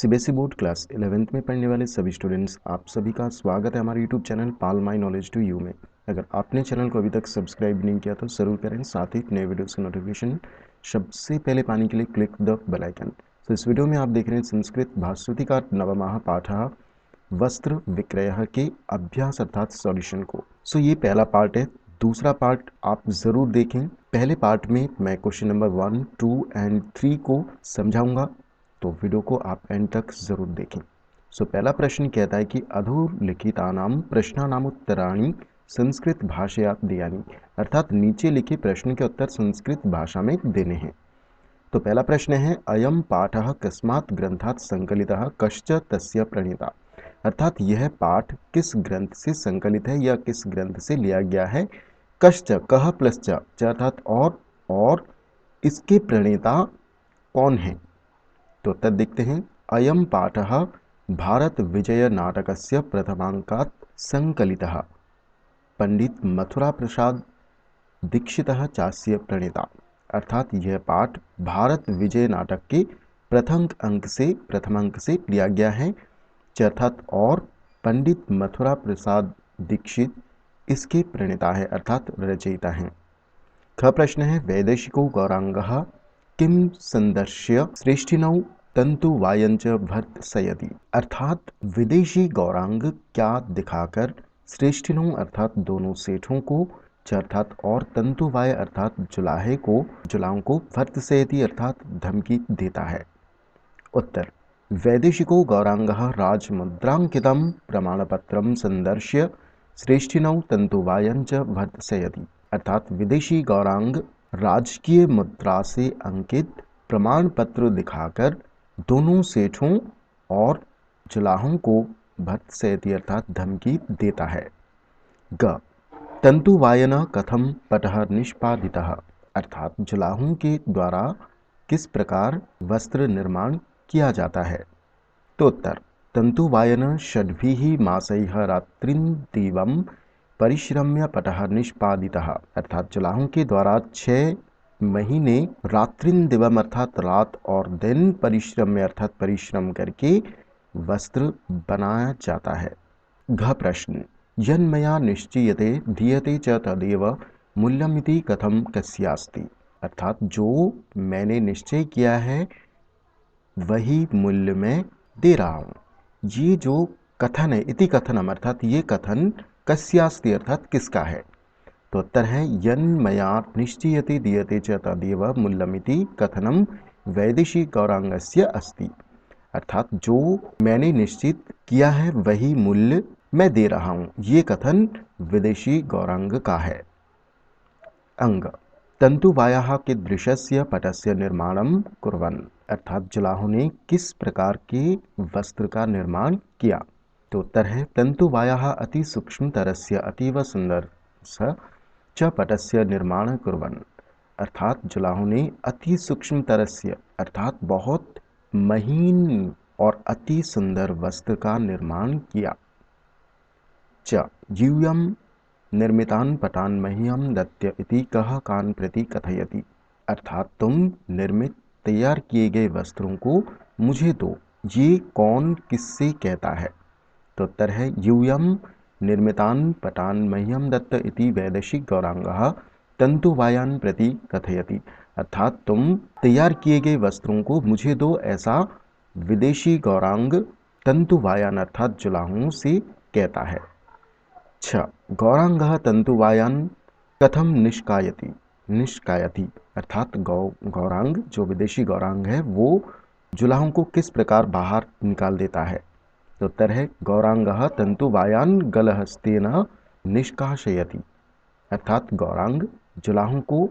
CBSE board class 11th में पढ़ने वाले सभी स्टूडेंट्स, आप सभी का स्वागत है हमारे YouTube channel pal my knowledge to you में। अगर आपने चैनल को अभी तक सब्सक्राइब नहीं किया तो ज़रूर करें, साथ ही नए वीडियोस की नोटिफिकेशन सबसे पहले पाने के लिए क्लिक द बेल आइकन। तो इस वीडियो में आप देख रहे हैं संस्कृत भास्वतिका नवमाः पाठः वस्त्र विक्रय के अभ्यास अर्थात सॉल्यूशन को। सो ये पहला पार्ट है। दूसरा पार्ट आप ज़रूर देखें। पहले पार्ट में मैं क्वेश्चन नंबर 1, 2 एंड 3 को समझाऊंगा, तो वीडियो को आप एंड तक ज़रूर देखें। सो पहला प्रश्न कहता है कि अधोलिखितानां प्रश्नानामुत्तराणि संस्कृत भाषया देयानि, अर्थात नीचे लिखे प्रश्न के उत्तर संस्कृत भाषा में देने हैं। तो पहला प्रश्न है, अयम पाठः कस्मात् ग्रंथात् संकलितः कश्च तस्य प्रणेता, अर्थात यह पाठ किस ग्रंथ से संकलित है या किस ग्रंथ से लिया गया है। कश्च कह प्लस च अर्थात और इसके प्रणेता कौन है। तो उत्तर देखते हैं। अयम पाठः भारत विजय नाटकस्य प्रथमांकात् संकलितः पंडित मथुरा प्रसाद दीक्षितः चास्य प्रणेता, अर्थात यह पाठ भारत विजय नाटक के प्रथम अंक से लिया गया है, अर्थात और पंडित मथुरा प्रसाद दीक्षित इसके प्रणेता है अर्थात रचयिता हैं। ख प्रश्न है, वैदेशिको गौरांगः किम संदर्श्य श्रेष्ठिनौ तंतुवायंच भर्त्सयति, अर्थात विदेशी गौरांग क्या दिखाकर श्रेष्ठिनों अर्थात दोनों सेठों को, अर्थात और तंतुवाय अर्थात जुलाहों को भर्त्सयति अर्थात धमकी देता है। उत्तर, वैदेशिको गौरांगः राजमुद्रांकितं प्रमाणपत्रं संदर्श्य श्रेष्ठिनौ तंतुवायंच भर्त्सयति, अर्थात विदेशी गौरांग राजकीय मुद्रा से अंकित प्रमाण पत्र दिखाकर दोनों सेठों और जुलाहों को भर्त्सयति अर्थात धमकी देता है। ग, तंतुवायन कथम पटः निष्पादितः, अर्थात जुलाहों के द्वारा किस प्रकार वस्त्र निर्माण किया जाता है। तो उत्तर, तंतुवायन षड्भिः मासैः रात्रिन्दिवं परिश्रम्य पटः निष्पादितः, अर्थात जुलाहों के द्वारा 6 महीने रात्रिन्दिवम अर्थात रात और दिन परिश्रम्य अर्थात परिश्रम करके वस्त्र बनाया जाता है। घ प्रश्न, यन्मया निश्चीयते दीयते च तदेव मूल्यमिति कथम कस्यास्ति, अर्थात जो मैंने निश्चय किया है वही मूल्य में दे रहा हूँ। ये जो कथन है, इति कथनम अर्थात ये कथन कस्यास्ति अर्थात किसका है। तो उत्तर है, यन्मया निश्चीयते दीयते च तदेव मूल्यमिति कथनम वैदेशी गौरांगस्य अस्ति, अर्थात जो मैंने निश्चित किया है वही मूल्य मैं दे रहा हूँ, ये कथन विदेशी गौरांग का है। अंग, तंतुवायाः कीदृशस्य पटस्य निर्माणं कुर्वन्, अर्थात जुलाहों ने किस प्रकार के वस्त्र का निर्माण किया। तो उत्तर है, तंतुवायाः अति सूक्ष्मतरस्य अतीव सुंदरस्य च पटस्य निर्माण कुर्वन्, अर्थात जुलाहों ने अति सूक्ष्मतरस्य अर्थात बहुत महीन और अति सुंदर वस्त्र का निर्माण किया। च यूयं निर्मितान् पटान् मह्यं दत्य इति कः कान् प्रति कथयति, अर्थात तुम निर्मित तैयार किए गए वस्त्रों को मुझे दो, ये कौन किससे कहता है। तो उत्तर है, यूयं निर्मितान् पटान् मह्यं दत्त इति वैदेशिक गौरांगः तंतुवायान् प्रति कथयति, अर्थात तुम तैयार किए गए वस्त्रों को मुझे दो, ऐसा विदेशी गौरांग तंतुवायान अर्थात जुलाहों से कहता है। छ, गौरांगः तंतुवायान कथम निष्कायति, अर्थात गौरांग जो विदेशी गौरांग है वो जुलाहों को किस प्रकार बाहर निकाल देता है। तो उत्तर है, गौरांगः तंतुवायान गलहस्तेन निष्काशयति, अर्थात गौरांग जुलाहों को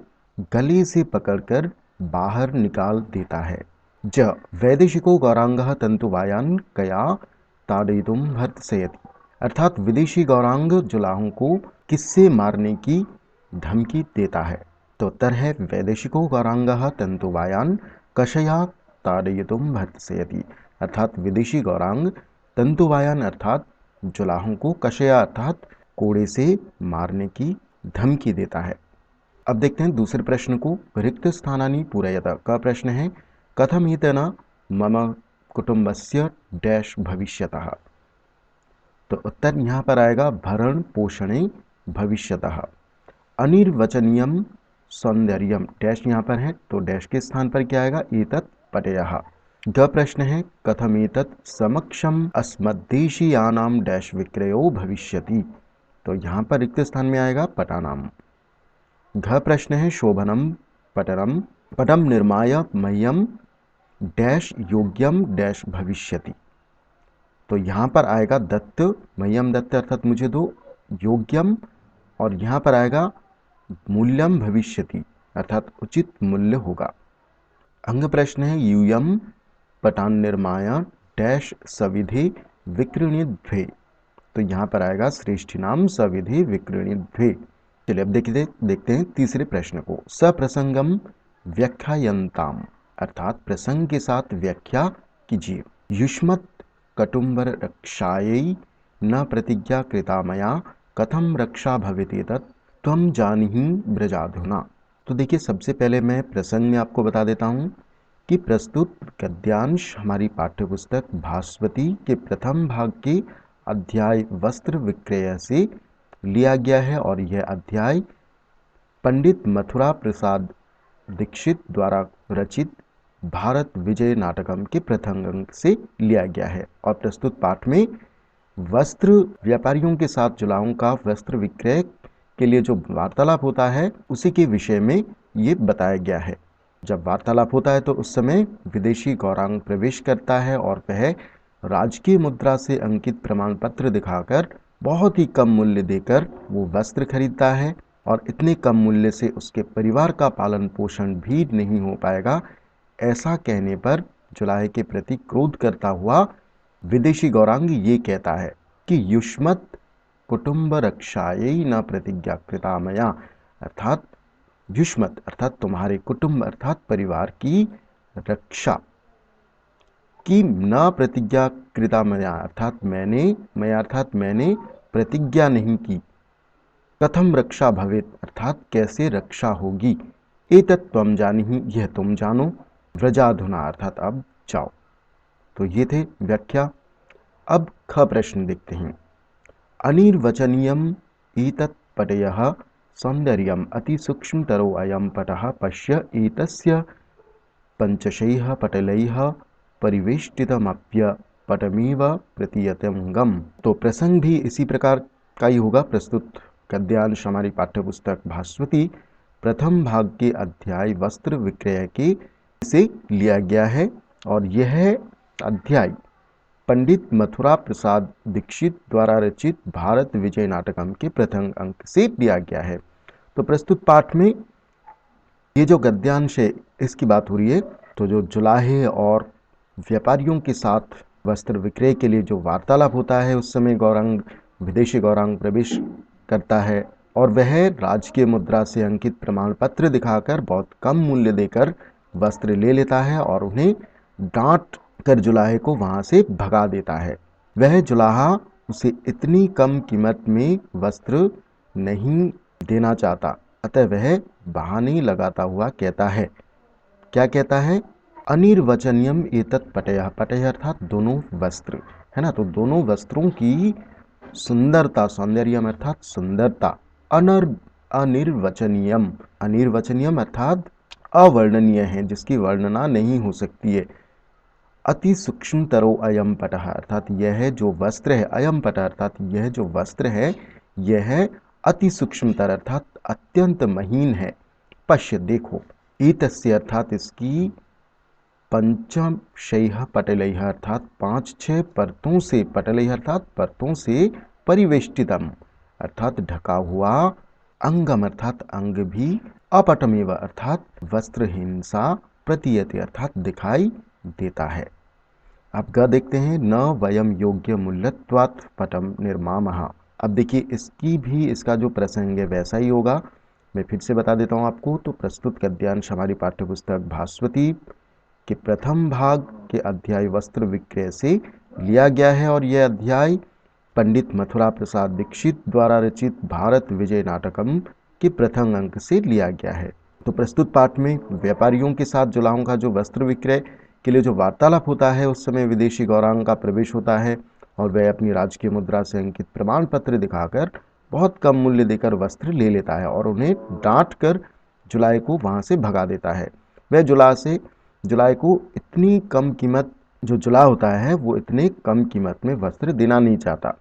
गले से पकड़कर बाहर निकाल देता है। ज, वैदेशिको गौरांगः तंतुवायान कया ताड़यितुं भर्त्सयति, अर्थात विदेशी गौरांग जुलाहों को किससे मारने की धमकी देता है। तो उत्तर है, वैदेशिको गौरांगः तंतुवायान कषया ताड़यितुं भर्त्सयति, अर्थात विदेशी गौरांग तंतुवायान अर्थात जुलाहों को कषया अर्थात कोड़े से मारने की धमकी देता है। अब देखते हैं दूसरे प्रश्न को। रिक्त स्थानानि पूरयत का प्रश्न है, कथम हितेन मम कुटुंबस्य डैश भविष्यतः। तो उत्तर यहाँ पर आएगा भरण पोषणे भविष्यतः। अनिर्वचनीयम सौंदर्यम डैश यहाँ पर है, तो डैश के स्थान पर क्या आएगा, एतत् पटयः। ग प्रश्न है कथमेतत् समक्षम अस्मद्देशीयानां डैश विक्रयो भविष्यति। तो यहाँ पर रिक्त स्थान में आएगा पटानाम। घ प्रश्न है शोभनम पटरम पटम निर्माय मह्यम डैश योग्यम डैश भविष्यति। तो यहाँ पर आएगा दत्त, मह्यम दत्त अर्थात मुझे दो, योग्यम और यहाँ पर आएगा मूल्यम भविष्यति अर्थात उचित मूल्य होगा। अंग प्रश्न है यूयम पटान निर्माय डैश सविधि विक्रणिद्वे। तो यहाँ पर आएगा श्रेष्ठिनाम सविधि विक्रणिद्वे। चलिए अब देखते हैं तीसरे प्रश्न को। सप्रसंगम व्याख्यायन्ताम अर्थात प्रसंग के साथ व्याख्या कीजिए। युष्मत् कटुम्बर रक्षायै न प्रतिज्ञा कृता मया कथम रक्षा भवेति तत् त्वं जानीहि ब्रजाधुना। तो देखिए सबसे पहले मैं प्रसंग में आपको बता देता हूँ कि प्रस्तुत गद्यांश हमारी पाठ्यपुस्तक भास्वती के प्रथम भाग के अध्याय वस्त्र विक्रय से लिया गया है और यह अध्याय पंडित मथुरा प्रसाद दीक्षित द्वारा रचित भारत विजय नाटकम के प्रथम अंक से लिया गया है। और प्रस्तुत पाठ में वस्त्र व्यापारियों के साथ जुलाहों का वस्त्र विक्रय के लिए जो वार्तालाप होता है उसी के विषय में ये बताया गया है। जब वार्तालाप होता है तो उस समय विदेशी गौरांग प्रवेश करता है और वह राजकीय मुद्रा से अंकित प्रमाण पत्र दिखाकर बहुत ही कम मूल्य देकर वो वस्त्र खरीदता है और इतने कम मूल्य से उसके परिवार का पालन पोषण भी नहीं हो पाएगा। ऐसा कहने पर जुलाहे के प्रति क्रोध करता हुआ विदेशी गौरांग ये कहता है कि युष्मत् कुटुंब रक्षायै न प्रतिज्ञा कृता मया, अर्थात युष्मत अर्थात तुम्हारे कुटुंब अर्थात परिवार की रक्षा की न प्रतिज्ञा कृता मया अर्थात मैंने प्रतिज्ञा नहीं की। कथम रक्षा भवेत अर्थात कैसे रक्षा होगी। एतत् त्वं जानीहि यह तुम जानो। व्रजाधुना अर्थात अब जाओ। तो ये थे व्याख्या। अब ख प्रश्न देखते हैं। अनिर्वचनीयम एतत् पटयः सौंदर्यम अति सूक्ष्मतरो अयं पटः पश्य एतस्य पंचशैः पटलैः परिवेष्टितमप्य पटमेव प्रतीयतेऽंगम्। तो प्रसंग भी इसी प्रकार का ही होगा। प्रस्तुत गद्यांश हमारी पाठ्यपुस्तक भास्वती प्रथम भाग के अध्याय वस्त्र विक्रय के से लिया गया है और यह अध्याय पंडित मथुरा प्रसाद दीक्षित द्वारा रचित भारत विजय नाटकम के प्रथम अंक से लिया गया है। तो प्रस्तुत पाठ में ये जो गद्यांश है इसकी बात हो रही है। तो जो जुलाहे और व्यापारियों के साथ वस्त्र विक्रय के लिए जो वार्तालाप होता है उस समय विदेशी गौरांग प्रवेश करता है और वह राजकीय मुद्रा से अंकित प्रमाण पत्र दिखाकर बहुत कम मूल्य देकर वस्त्र ले लेता है और उन्हें डांट कर जुलाहे को वहां से भगा देता है। वह जुलाहा उसे इतनी कम कीमत में वस्त्र नहीं देना चाहता, अतः वह बहाने लगाता हुआ कहता है, क्या कहता है, अनिर्वचनीयम एतत् पटयः। पटयः अर्थात दोनों वस्त्र है ना। तो दोनों वस्त्रों की सुंदरता, सौंदर्यम अर्थात सुंदरता, अनिर्वचनीयम अनिर्वचनीयम अर्थात अवर्णनीय है, जिसकी वर्णना नहीं हो सकती है। अति सूक्ष्मतरो अयम पटः अर्थात यह जो वस्त्र है, अयम पटः अर्थात यह जो वस्त्र है यह अति सूक्ष्मतर अर्थात अत्यंत महीन है। पश्य देखो, एतस्य अर्थात इसकी पंचशैः पटलैः अर्थात 5-6 परतों से, पटलैः अर्थात परतों से, परिवेष्टितम अर्थात ढका हुआ, अंगम अर्थात अंग भी, अपटमेव अर्थात वस्त्रहीन सा, प्रतीयते अर्थात दिखाई देता है। अब ग देखते हैं। न वयम योग्य मूल्यत्वात् पटम निर्मामः। अब देखिए इसका जो प्रसंग है वैसा ही होगा। मैं फिर से बता देता हूँ आपको। तो प्रस्तुत गद्यांश हमारी पाठ्यपुस्तक भास्वती के प्रथम भाग के अध्याय वस्त्र विक्रय से लिया गया है और यह अध्याय पंडित मथुरा प्रसाद दीक्षित द्वारा रचित भारत विजय नाटकम के प्रथम अंक से लिया गया है। तो प्रस्तुत पाठ में व्यापारियों के साथ जुलाहों का जो वस्त्र विक्रय के लिए जो वार्तालाप होता है उस समय विदेशी गौरांग का प्रवेश होता है और वह अपनी राजकीय मुद्रा से अंकित प्रमाण पत्र दिखाकर बहुत कम मूल्य देकर वस्त्र ले लेता है और उन्हें डांट कर जुलाई को वहां से भगा देता है। वह जुलाई को इतनी कम कीमत, जो जुला होता है वो इतने कम कीमत में वस्त्र देना नहीं चाहता,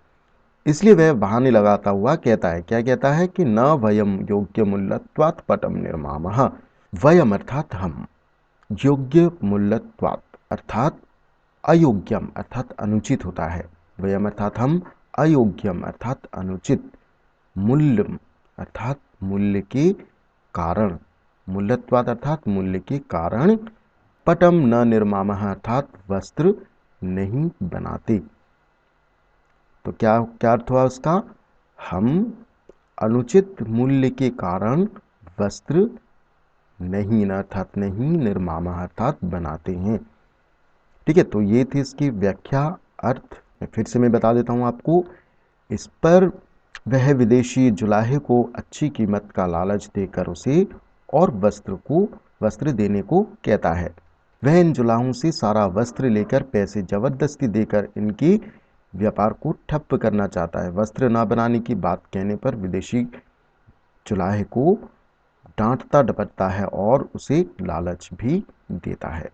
इसलिए वह बहाने लगाता हुआ कहता है, क्या कहता है कि न वयम योग्य मूल्यत्वात् पटम निर्मामः। वयम अर्थात हम, योग्य मूल्यत्वात् अर्थात अयोग्यम अर्थात अनुचित होता है। वयम अर्थात हम, अयोग्यम अर्थात अनुचित, मूल्यम अर्थात मूल्य के कारण, मूल्यत्वात् अर्थात मूल्य के कारण, पटम न निर्मामः अर्थात वस्त्र नहीं बनाते। तो क्या क्या अर्थ हुआ उसका? हम अनुचित मूल्य के कारण वस्त्र नहीं, अर्थात नहीं, निर्मामः अर्थात बनाते हैं। ठीक है, तो ये थी इसकी व्याख्या, अर्थ। फिर से मैं बता देता हूँ आपको। इस पर वह विदेशी जुलाहे को अच्छी कीमत का लालच देकर उसे और वस्त्र देने को कहता है। वह इन जुलाहों से सारा वस्त्र लेकर पैसे जबरदस्ती देकर इनकी व्यापार को ठप्प करना चाहता है। वस्त्र न बनाने की बात कहने पर विदेशी जुलाहे को डांटता डपटता है और उसे लालच भी देता है।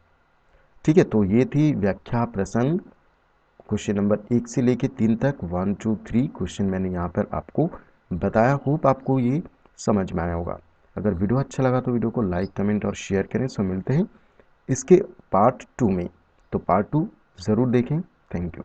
ठीक है, तो ये थी व्याख्या प्रसंग क्वेश्चन नंबर 1 से लेके 3 तक। 1 2 3 क्वेश्चन मैंने यहाँ पर आपको बताया। होप आपको ये समझ में आया होगा। अगर वीडियो अच्छा लगा तो वीडियो को लाइक, कमेंट और शेयर करें। सो मिलते हैं इसके पार्ट 2 में, तो पार्ट 2 ज़रूर देखें। Thank you.